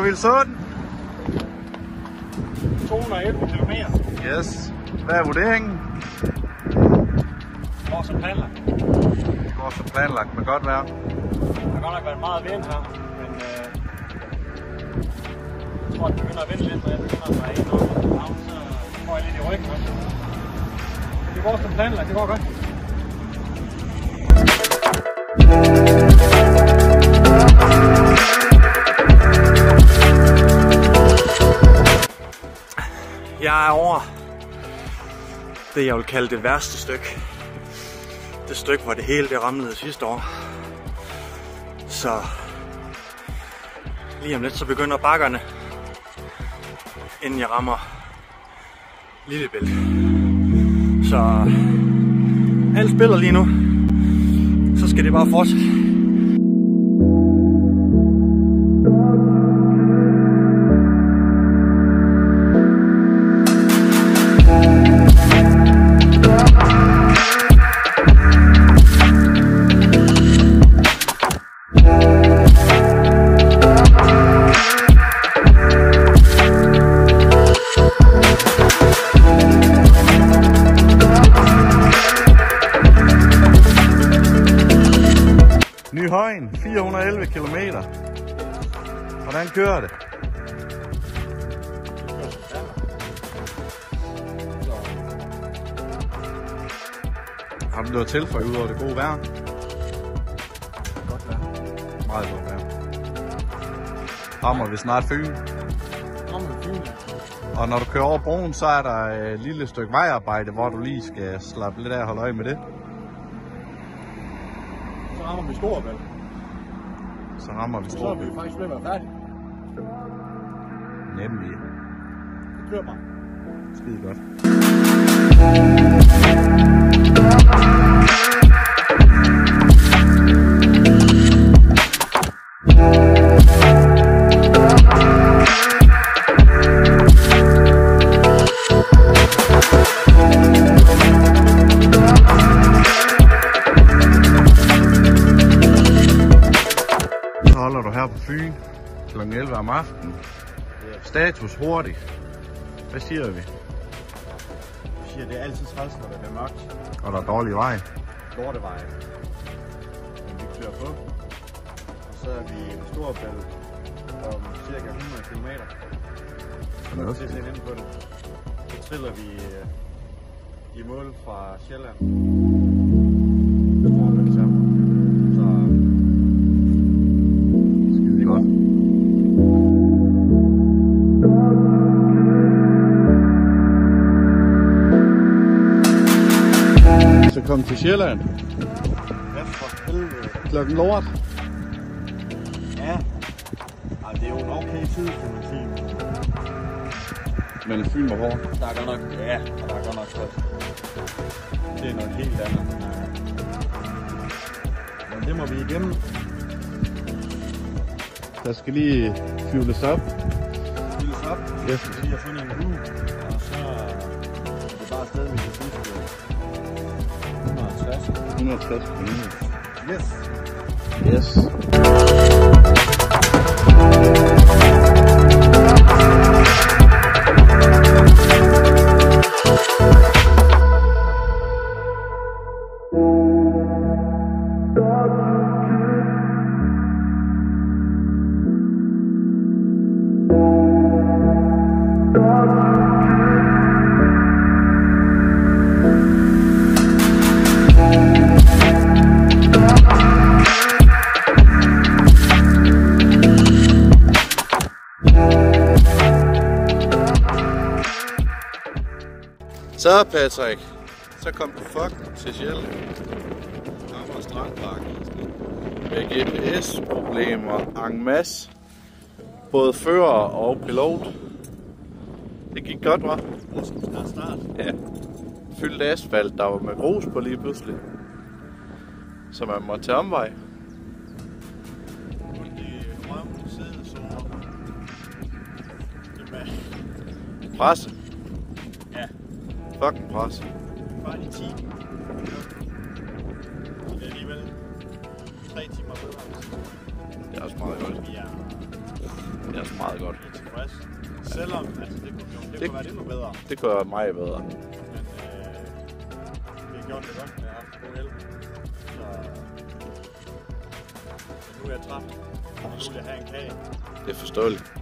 Vilsund. 211 km. Yes. Hvad er vurderingen? Går som planlagt. Det går som planlagt med godt vejr. Der har godt nok været meget vind her, men jeg tror, at det begynder at vinde lidt, når jeg begynder at dreje ind over havn, så får jeg lidt i ryggen også. Det går som planlagt, det går godt. Jeg er over det, jeg vil kalde det værste stykke. Det stykke, hvor det hele det ramlede sidste år. Så lige om lidt, så begynder bakkerne, inden jeg rammer Lillebælt. Så alt spiller lige nu. Så skal det bare fortsætte. Nyhøjen, 411 km. Hvordan kører det? Har du noget at tilføje ud over det gode vejr? Godt vejr. Meget godt vejr. Rammer vi snart Fyn. Og når du kører over broen, så er der et lille stykke vejarbejde, hvor du lige skal slappe lidt af og holde øje med det. Så rammer vi Storebælt. Så rammer vi Så er Storebælt. vi faktisk ved at være færdige. Nemlig. Det kører bare. Skide godt. Så holder du her på Fyn kl. 11 om aftenen. Status hurtigt. Hvad siger vi? Vi siger, det er altid træls, når det bliver mørkt. Og der er dårlig vej. Lortevej. Men vi kører på. Og så er vi i Storebælt om cirka 100 km. Så er vi til at se ind på det. Så triller vi i mål fra Sjælland. Storebælt sammen. Så Skide godt. Så kom til Sjælland. ja, for helvede. Klokken lort. Ja. Ej, det er jo en okay tid, kan man sige. Men Fyn var hård. Der er godt nok, ja, og der er godt nok godt. Det er noget helt andet. Men det må vi igennem. Der skal lige fyldes op. Fyldes op. Yes. Så vi har fundet en hue, og så er det bare afsted med det sidste 160. 160 km. Yes. Yes. Så Patrick, så kom du fucking til Sjælland. Amager Strandparken. Med GPS-problemer en masse. Både fører og pilot. Det gik godt, hva'? Start. Ja. Fyldt asfalt, der var med grus på lige pludselig. Så man måtte tage omvej. Presse. Ja. Fucking presse. Bare lige 10. Så det er alligevel 3 timer bedre. Det er også meget godt. Vi er Det er så meget godt. Jeg er tilfreds. Selvom altså, det kunne være endnu bedre. Det kunne være meget bedre. Men vi har gjort det godt. Jeg har haft god hjælp. Så nu er jeg træt. Nu vil jeg have en kage. Det er forståeligt.